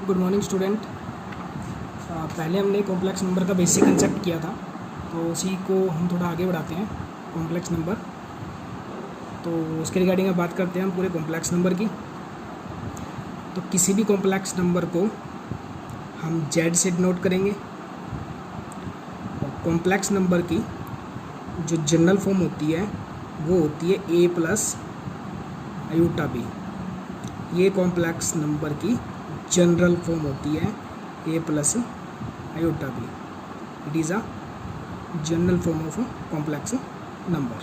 Good morning student. पहले हमने complex number का बेसिक कंसेप्ट किया था, तो उसी को हम थोड़ा आगे बढ़ाते हैं। कॉम्प्लेक्स नंबर, तो उसके रिगार्डिंग अब बात करते हैं हम पूरे कॉम्प्लेक्स नंबर की। तो किसी भी कॉम्प्लेक्स नंबर को हम जेड से डिनोट करेंगे, और कॉम्प्लेक्स नंबर की जो जनरल फॉर्म होती है वो होती है ए प्लस आयोटा बी। ये कॉम्प्लेक्स नंबर की जनरल फॉर्म होती है A plus iota B. It is a general form of complex number.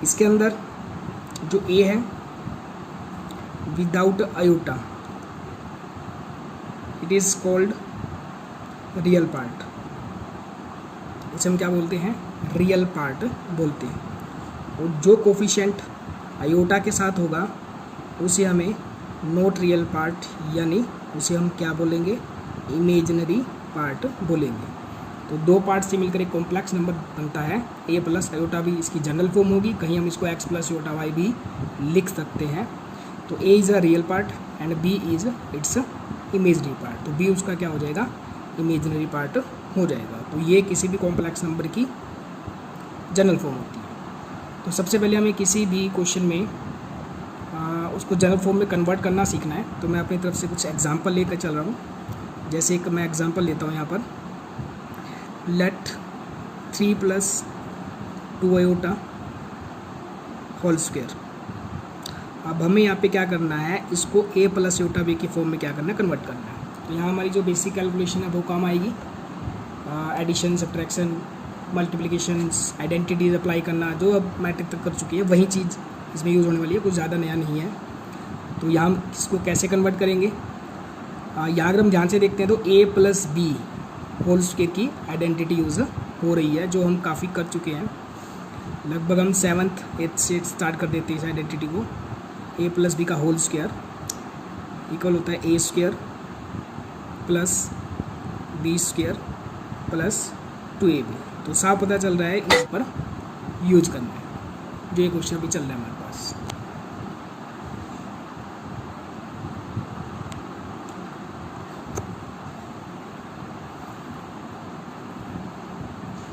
इसके अंदर जो ए है without iota, it is called real part. इसे हम क्या बोलते हैं? रियल पार्ट बोलते हैं। और जो कोफिशिएंट आयोटा के साथ होगा उसे हमें नॉट रियल पार्ट, यानी उसे हम क्या बोलेंगे? इमेजिनरी पार्ट बोलेंगे। तो दो पार्ट से मिलकर एक कॉम्प्लेक्स नंबर बनता है ए प्लस आयोटा बी। इसकी जनरल फॉर्म होगी, कहीं हम इसको एक्स प्लस आयोटा वाई भी लिख सकते हैं। तो A is a real part and B is its imaginary part. तो बी उसका क्या हो जाएगा? इमेजिनरी पार्ट हो जाएगा। तो ये किसी भी कॉम्प्लेक्स नंबर की जनरल फॉर्म होती है। तो सबसे पहले हमें किसी भी क्वेश्चन में उसको जनरल फॉर्म में कन्वर्ट करना सीखना है। तो मैं अपनी तरफ से कुछ एग्जांपल लेकर चल रहा हूँ। जैसे एक मैं एग्जांपल लेता हूँ यहाँ पर, लेट 3 + 2 आयोटा होल स्क्वायर। अब हमें यहाँ पे क्या करना है? इसको ए प्लस आयोटा बी की फॉर्म में क्या करना है? कन्वर्ट करना है। तो यहाँ हमारी जो बेसिक कैलकुलेशन है वो काम आएगी। Addition, subtraction, multiplications, identities apply करना, जो अब मैट्रिक तक कर चुकी है वही चीज़ इसमें यूज़ होने वाली है, कुछ ज़्यादा नया नहीं है। तो यहाँ हम इसको कैसे कन्वर्ट करेंगे? यहाँ अगर हम ध्यान से देखते हैं तो A plus B whole square की आइडेंटिटी यूज़ हो रही है, जो हम काफ़ी कर चुके हैं। लगभग हम 7th 8th से स्टार्ट कर देते हैं इस आइडेंटिटी को। ए प्लस बी का होल स्क्वायर इक्वल होता है A square plus B square plus 2ab। तो साफ पता चल रहा है इस पर यूज करना है, जो ये क्वेश्चन अभी चल रहा है हमारे पास।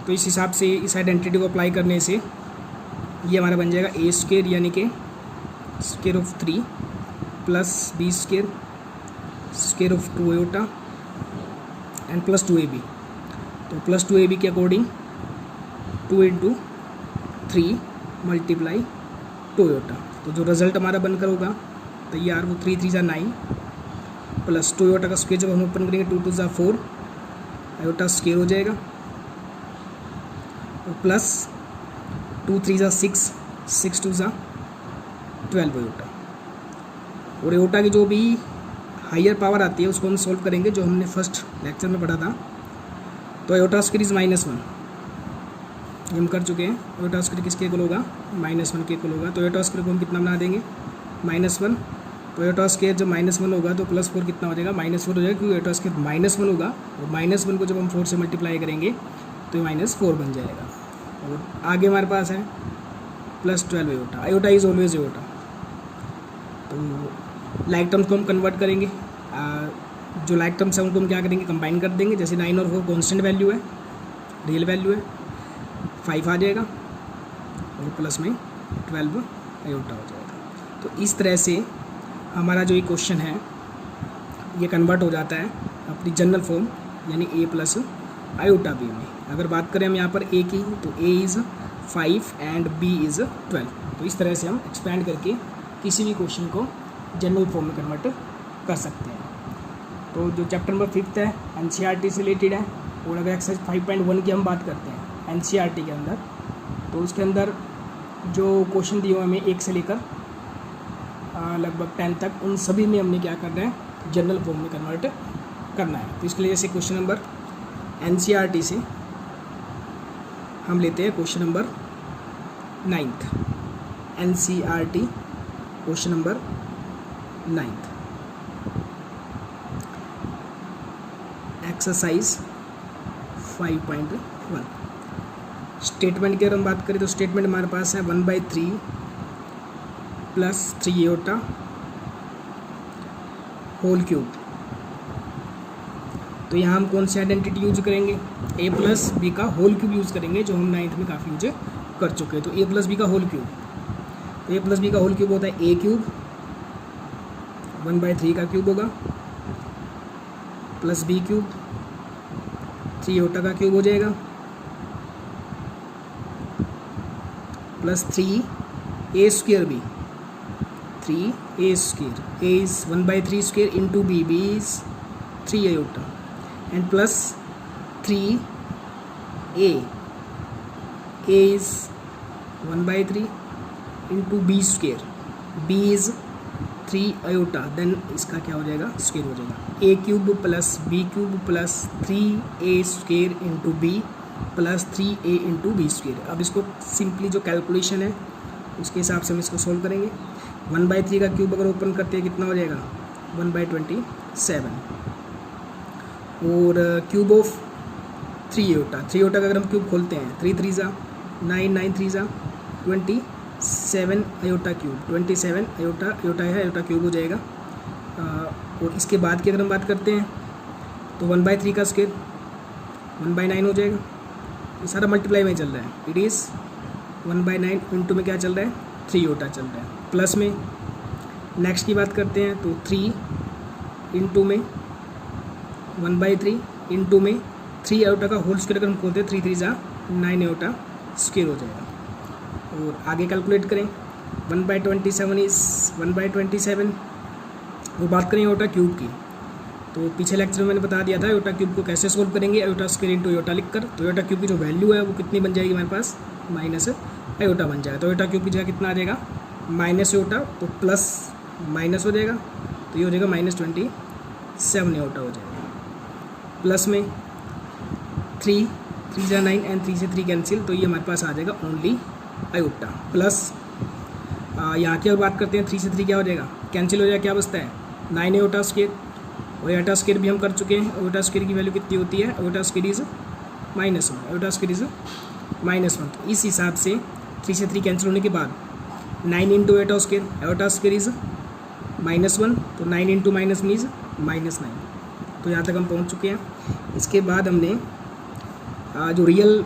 तो इस हिसाब से इस आइडेंटिटी को अप्लाई करने से ये हमारा बन जाएगा ए स्क्वायर, यानी कि square of 3 plus B square square of 2 iota and plus 2ab। तो प्लस 2ab के अकॉर्डिंग 2 × 3 × 2 आयोटा। तो जो रिजल्ट हमारा बनकर होगा तैयार वो 3 × 3 = 9 प्लस 2 आयोटा का स्क्वायर जब हम ओपन करेंगे 2 × 2 = 4 आयोटा स्क्वायर हो जाएगा, और प्लस 2 × 3 = 6 6 × 2 = 12 आयोटा। और आयोटा की जो भी हायर पावर आती है उसको हम सॉल्व करेंगे, जो हमने फर्स्ट लेक्चर में पढ़ा था। तो आयोटा स्क्वायर इज़ -1, ये हम कर चुके हैं। आयोटा स्क्वायर किसके इक्वल होगा? -1 के इक्वल होगा। तो आयोटा स्क्वायर को हम कितना बना देंगे? -1। तो आयोटा स्क्वायर जब -1 होगा तो +4 कितना हो जाएगा? -4 हो जाएगा, क्योंकि आयोटा स्क्वायर -1 होगा, और -1 को जब हम 4 से मल्टीप्लाई करेंगे तो ये -4 बन जाएगा। और आगे हमारे पास है +12 iota. Iota is always iota. तो लाइक टर्म्स को हम कन्वर्ट करेंगे। जो लाइक टर्म्स है उनको हम क्या करेंगे? कंबाइन कर देंगे। जैसे 9 और 4 कॉन्स्टेंट वैल्यू है, रियल वैल्यू है, 5 आ जाएगा, और प्लस में 12 आयोटा हो जाएगा। तो इस तरह से हमारा जो ये क्वेश्चन है ये कन्वर्ट हो जाता है अपनी जनरल फॉर्म, यानी ए प्लस आयोटा बी में। अगर बात करें हम यहाँ पर ए की, तो A is 5 and B is 12। तो इस तरह से हम एक्सपेंड करके किसी भी क्वेश्चन को जनरल फॉर्म में कन्वर्ट कर सकते हैं। तो जो चैप्टर नंबर 5 है एनसीईआरटी से रिलेटेड है। और अगर एक्सरसाइज 5.1 की हम बात करते हैं एनसीईआरटी के अंदर, तो उसके अंदर जो क्वेश्चन दिए हुए हमें 1 से लेकर लगभग 10 तक, उन सभी में हमने क्या करना है? जनरल फॉर्म में कन्वर्ट करना है। तो इसके लिए जैसे क्वेश्चन नंबर एनसीईआरटी से हम लेते हैं question number 9th, NCERT question number 9th, exercise 5.1। Statement की अगर हम बात करें तो स्टेटमेंट हमारे पास है 1/3 + 3 आयोटा होल क्यूब। तो यहाँ हम कौन सी आइडेंटिटी यूज करेंगे, ए प्लस बी का होल क्यूब यूज़ करेंगे, जो हम 9th में काफ़ी यूज कर चुके हैं। तो ए प्लस बी का होल क्यूब, तो ए प्लस बी का होल क्यूब होता है ए क्यूब, 1/3 का क्यूब होगा, प्लस बी क्यूब, 3 आयोटा का क्यूब हो जाएगा, plus 3 A square B, 3 A square, A is 1/3 square into B, B is 3 iota, and plus 3 A is 1/3 into B square, B is 3 iota, then इसका क्या हो जाएगा, square हो जाएगा, A cube plus B cube plus 3 A square into B plus 3 A into B square. अब इसको simply जो calculation है उसके हिसाब से हम इसको सोल्व करेंगे। 1/3 का क्यूब अगर ओपन करते हैं कितना हो जाएगा, 1/27, और क्यूब ऑफ 3 आयोटा, 3 आयोटा का अगर हम क्यूब खोलते हैं, 3 3 जा 9, 9 3 जा 27 आयोटा क्यूब, 27 आयोटा, आयोटा है आयोटा क्यूब हो जाएगा। और इसके बाद की अगर हम बात करते हैं तो 1/3 का स्क्वायर 1/9 हो जाएगा। ये सारा मल्टीप्लाई में चल रहा है, इट इज़ 1/9 इंटू में क्या चल रहा है, 3 आयोटा चल रहा है, प्लस में नेक्स्ट की बात करते हैं तो 3 इंटू में 1/3 इंटू में 3 आयोटा का होल स्क्वायर अगर हम खोलते हैं, 3 3 जा 9 आयोटा स्क्वायर हो जाएगा। और आगे कैलकुलेट करें, 1/27 इज़ 1/27। वो बात करें आयोटा क्यूब की, तो पीछे लेक्चर में मैंने बता दिया था आयोटा क्यूब को कैसे सोल्व करेंगे, आयोटा स्क्वायर इंटू आयोटा लिखकर। तो आयोटा क्यूब की जो वैल्यू है वो कितनी बन जाएगी हमारे पास, माइनस आयोटा बन जाएगा। तो आयोटा क्यूब की जगह कितना आ जाएगा, माइनस आयोटा, तो प्लस माइनस हो जाएगा, तो ये हो जाएगा -27 आयोटा हो जाएगा, प्लस में 3 3 जा 9 एंड 3 से 3 कैंसिल, तो ये हमारे पास आ जाएगा ओनली आयोटा, प्लस यहाँ की और बात करते हैं, 3 से 3 क्या हो जाएगा, कैंसिल हो जाएगा, क्या बचता है 9 आयोटा स्क्वायर, और आयोटा स्क्वायर भी हम कर चुके हैं। आयोटा स्क्वायर की वैल्यू कितनी होती है, iota square is -1, iota square is -1। तो इस हिसाब से 3 से 3 कैंसिल होने के बाद 9 इंटू आयोटा स्क्वायर इज -1, तो 9 इंटू माइनस मीज -9। तो यहाँ तक हम पहुँच चुके हैं। इसके बाद हमने जो रियल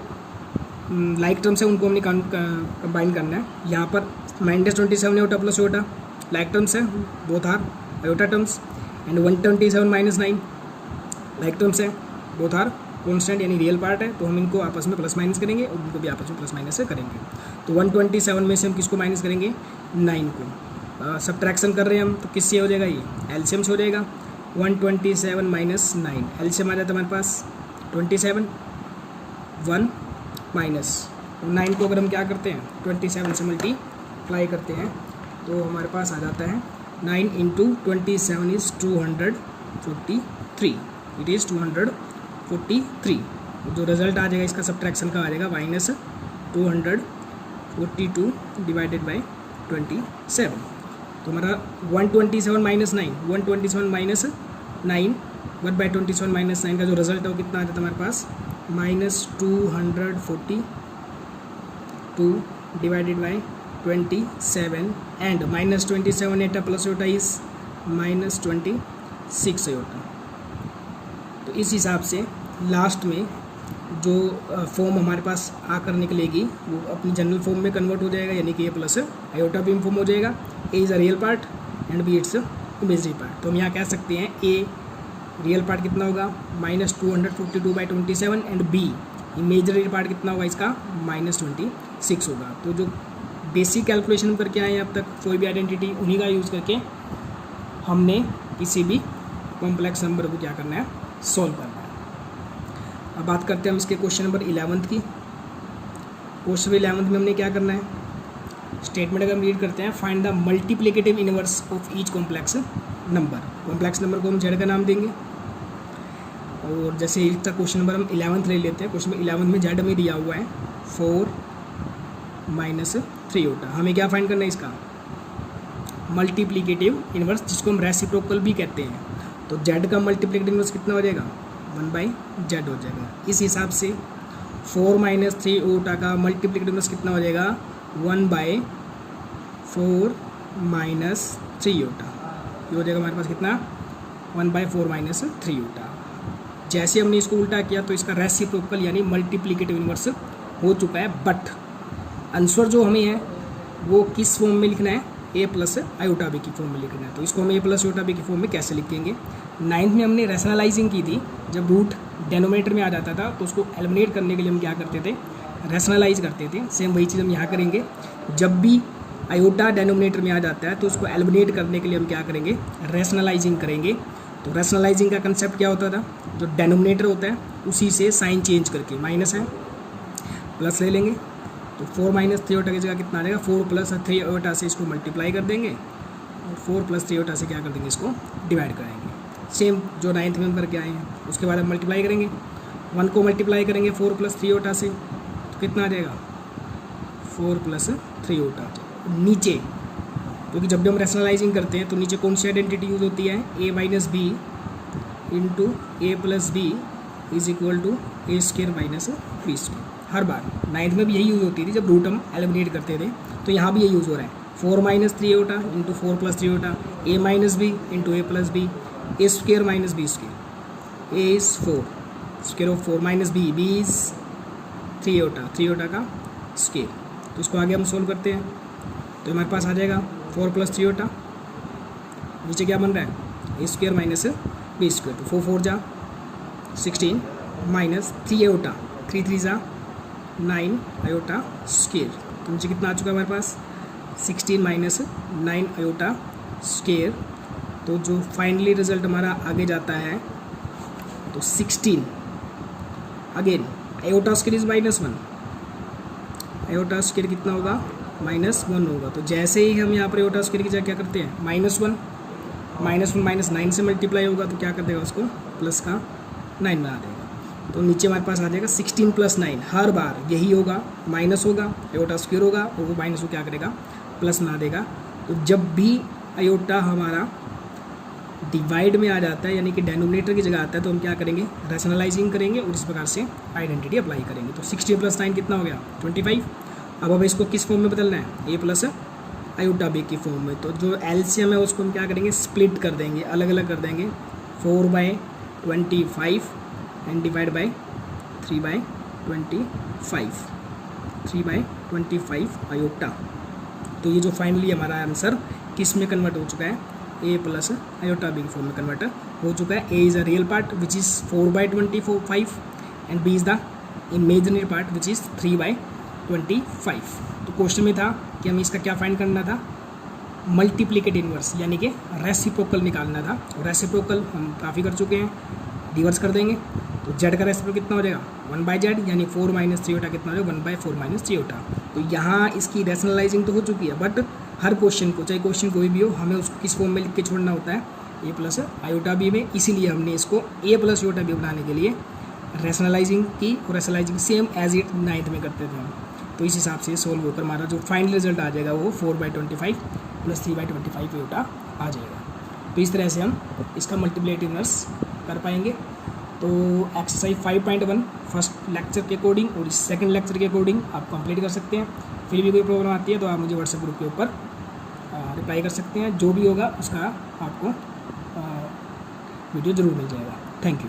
लाइक टर्म्स है उनको हमने कंबाइन करना है। यहाँ पर -27 iota plus iota like terms है, both are iota terms, and 127 -9 like terms है, बोथ आर कॉन्स्टेंट यानी रियल पार्ट है। तो हम इनको आपस में प्लस माइनस करेंगे और उनको भी आपस में प्लस माइनस से करेंगे। तो 127 में से हम किसको माइनस करेंगे, 9 को। सब्ट्रैक्शन कर रहे हैं हम, तो किससे हो जाएगा, ये एलसीएम से हो जाएगा। 127 - 9 एलसीएम आ जाता है हमारे पास 27, 1 माइनस 9 को अगर हम क्या करते हैं 27 से मल्टीप्लाई करते हैं तो हमारे पास आ जाता है 9 इंटू 27 इज़ 243, इट इज़ 243। जो रिजल्ट आ जाएगा इसका सब्ट्रैक्शन का आ जाएगा -242 डिवाइडेड बाई 27। तो हमारा 127 - 9, 127 - 9 1/27 - 9 का जो रिजल्ट है वो कितना आ जाता है हमारे पास -242 divided by 27 and -27 iota plus iota is -26 iota. तो इस हिसाब से लास्ट में जो फॉर्म हमारे पास आकर निकलेगी वो अपनी जनरल फॉर्म में कन्वर्ट हो जाएगा, यानी कि ए प्लस आयोटा भी फॉर्म हो जाएगा। A is a real part and B its imagery part. तो हम यहाँ कह सकते हैं ए रियल पार्ट कितना होगा -242/27 एंड बी इमेजरी पार्ट कितना होगा इसका -26 होगा। तो जो बेसिक कैलकुलेशन हम करके आए हैं अब तक, कोई भी आइडेंटिटी उन्हीं का यूज़ करके हमने किसी भी कॉम्प्लेक्स नंबर को क्या करना है, सॉल्व करना है। अब बात करते हैं हम इसके क्वेश्चन नंबर 11 की। क्वेश्चन 11 में हमने क्या करना है, स्टेटमेंट अगर हम रीड करते हैं, find the multiplicative inverse of each complex number. Complex number को हम जेड का नाम देंगे, और जैसे इसका क्वेश्चन नंबर हम 11 ले लेते हैं। क्वेश्चन नंबर 11 में जेड में दिया हुआ है 4 - 3 आयोटा। हमें क्या फाइंड करना है, इसका मल्टीप्लिकेटिव इनवर्स, जिसको हम रेसिप्रोकल भी कहते हैं। तो जेड का मल्टीप्लिकेटिव इनवर्स कितना हो जाएगा, 1/z हो जाएगा। इस हिसाब से 4 - 3 आयोटा का मल्टीप्लिकेटिव इनवर्स कितना हो जाएगा, 1/4 - 3 आयोटा। ये हो जाएगा हमारे पास कितना 1/4 माइनस 3 आयोटा। जैसे हमने इसको उल्टा किया तो इसका रेसिप्रोकल यानी मल्टीप्लिकेटिव इन्वर्स हो चुका है, बट आंसर जो हमें है वो किस फॉर्म में लिखना है, ए प्लस आयोटा बी की फॉर्म में लिखना है। तो इसको हम ए प्लस आयोटा बी की फॉर्म में कैसे लिखेंगे। 9th में हमने रैशनलाइजिंग की थी, जब रूट डेनोमिनेटर में आ जाता था तो उसको एलिमिनेट करने के लिए हम क्या करते थे, रैशनलाइज करते थे। सेम वही चीज़ हम यहाँ करेंगे, जब भी आयोटा डेनोमिनेटर में आ जाता है तो उसको एलिमिनेट करने के लिए हम क्या करेंगे, रैशनलाइजिंग करेंगे। तो रैशनलाइजिंग का कंसेप्ट क्या होता था, जो डेनोमिनेटर होता है उसी से साइन चेंज करके, माइनस है प्लस ले लेंगे, तो 4 माइनस 3 आयोटा की जगह कितना आ जाएगा, 4 प्लस 3 आयोटा से इसको मल्टीप्लाई कर देंगे और 4 प्लस 3 आयोटा से क्या कर देंगे, इसको डिवाइड करेंगे। सेम जो 9th में हम करके आए हैं, उसके बाद हम मल्टीप्लाई करेंगे, 1 को मल्टीप्लाई करेंगे 4 प्लस 3 आयोटा से, तो कितना आ जाएगा, 4 प्लस 3 आयोटा। नीचे क्योंकि जब भी हम रैशनलाइजिंग करते हैं तो नीचे कौन सी आइडेंटिटी यूज होती है, A minus B into A plus B is equal to A square minus B square. हर बार 9th में भी यही यूज़ होती थी जब रूट हम एलिमिनेट करते थे, तो यहाँ भी यही यूज़ हो रहा है। 4 minus 3 iota into 4 plus 3 iota, A minus B into A plus B, A square minus B square, A is 4 square of 4 minus B, B is 3 iota, 3 iota का स्क्र। तो इसको आगे हम सोल्व करते हैं तो हमारे पास आ जाएगा 4 प्लस 3 आयोटा, नीचे क्या बन रहा है, ए स्क्र माइनस बी स्क्र, तो 4 4 जा 16 माइनस 3 आयोटा, 3 3 जा 9 आयोटा स्क्र। तो नीचे कितना आ चुका है हमारे पास, 16 माइनस 9 आयोटा स्क्र। तो जो फाइनली रिजल्ट हमारा आगे जाता है तो 16 again iota square is -1, iota square कितना होगा, -1 होगा। तो जैसे ही हम यहाँ पर आयोटा स्क्र की जगह क्या करते हैं, -1 माइनस 9 से मल्टीप्लाई होगा तो क्या कर देगा, उसको प्लस का 9 बना देगा। तो नीचे हमारे पास आ जाएगा 16 प्लस 9, हर बार यही होगा, माइनस होगा, आयोटा स्क्र होगा और वो माइनस को क्या करेगा, प्लस बना देगा। तो जब भी आयोटा हमारा डिवाइड में आ जाता है यानी कि डेनोमिनेटर की जगह आता है तो हम क्या करेंगे, रैशनलाइजिंग करेंगे और इस प्रकार से आइडेंटिटी अप्लाई करेंगे। तो 16 प्लस 9 कितना हो गया, 25। अब इसको किस फॉर्म में बदलना है, ए प्लस आयोटा बी की फॉर्म में। तो जो एलसीएम है उसको हम क्या करेंगे, स्प्लिट कर देंगे, अलग अलग कर देंगे, 4/25 एंड डिवाइड बाय 3/25, 3/25 आयोटा। तो ये जो फाइनली हमारा आंसर किस में कन्वर्ट हो चुका है, A plus iota B form में कन्वर्ट हो चुका है। A is a real part which is 4/25 and B is the imaginary part which is 3/25। तो क्वेश्चन में था कि हमें इसका क्या फाइंड करना था, मल्टीप्लिकेट इनवर्स यानी कि रेसिप्रोकल निकालना था। रेसिप्रोकल हम काफ़ी कर चुके हैं, रिवर्स कर देंगे तो जेड का रेसिप्रोकल कितना हो जाएगा, 1/z यानी 4 माइनस 3 आयोटा कितना हो जाएगा, 1/4 माइनस 3 आयोटा। तो यहाँ इसकी रैशनलाइजिंग तो हो चुकी है, बट हर क्वेश्चन को, चाहे क्वेश्चन कोई भी हो, हमें उसको किस फॉर्म में लिख के छोड़ना होता है, ए प्लस आयोटा बी में। इसीलिए हमने इसको ए प्लस आयोटा बी बनाने के लिए रैशनलाइजिंग की, और rationalising same as it 9th में करते थे हम। तो इस हिसाब से सोल्व होकर हमारा जो फाइनल रिजल्ट आ जाएगा वो 4/25 प्लस 3/25 आयोटा आ जाएगा। तो इस तरह से हम इसका मल्टीप्लिकेटिव इनवर्स कर पाएंगे। तो एक्सरसाइज 5.1 फर्स्ट लेक्चर के अकॉर्डिंग और इस सेकंड लेक्चर के अकॉर्डिंग आप कंप्लीट कर सकते हैं। फिर भी कोई प्रॉब्लम आती है तो आप मुझे व्हाट्सएप ग्रुप के ऊपर रिप्लाई कर सकते हैं। जो भी होगा उसका आपको वीडियो ज़रूर मिल जाएगा। Thank you.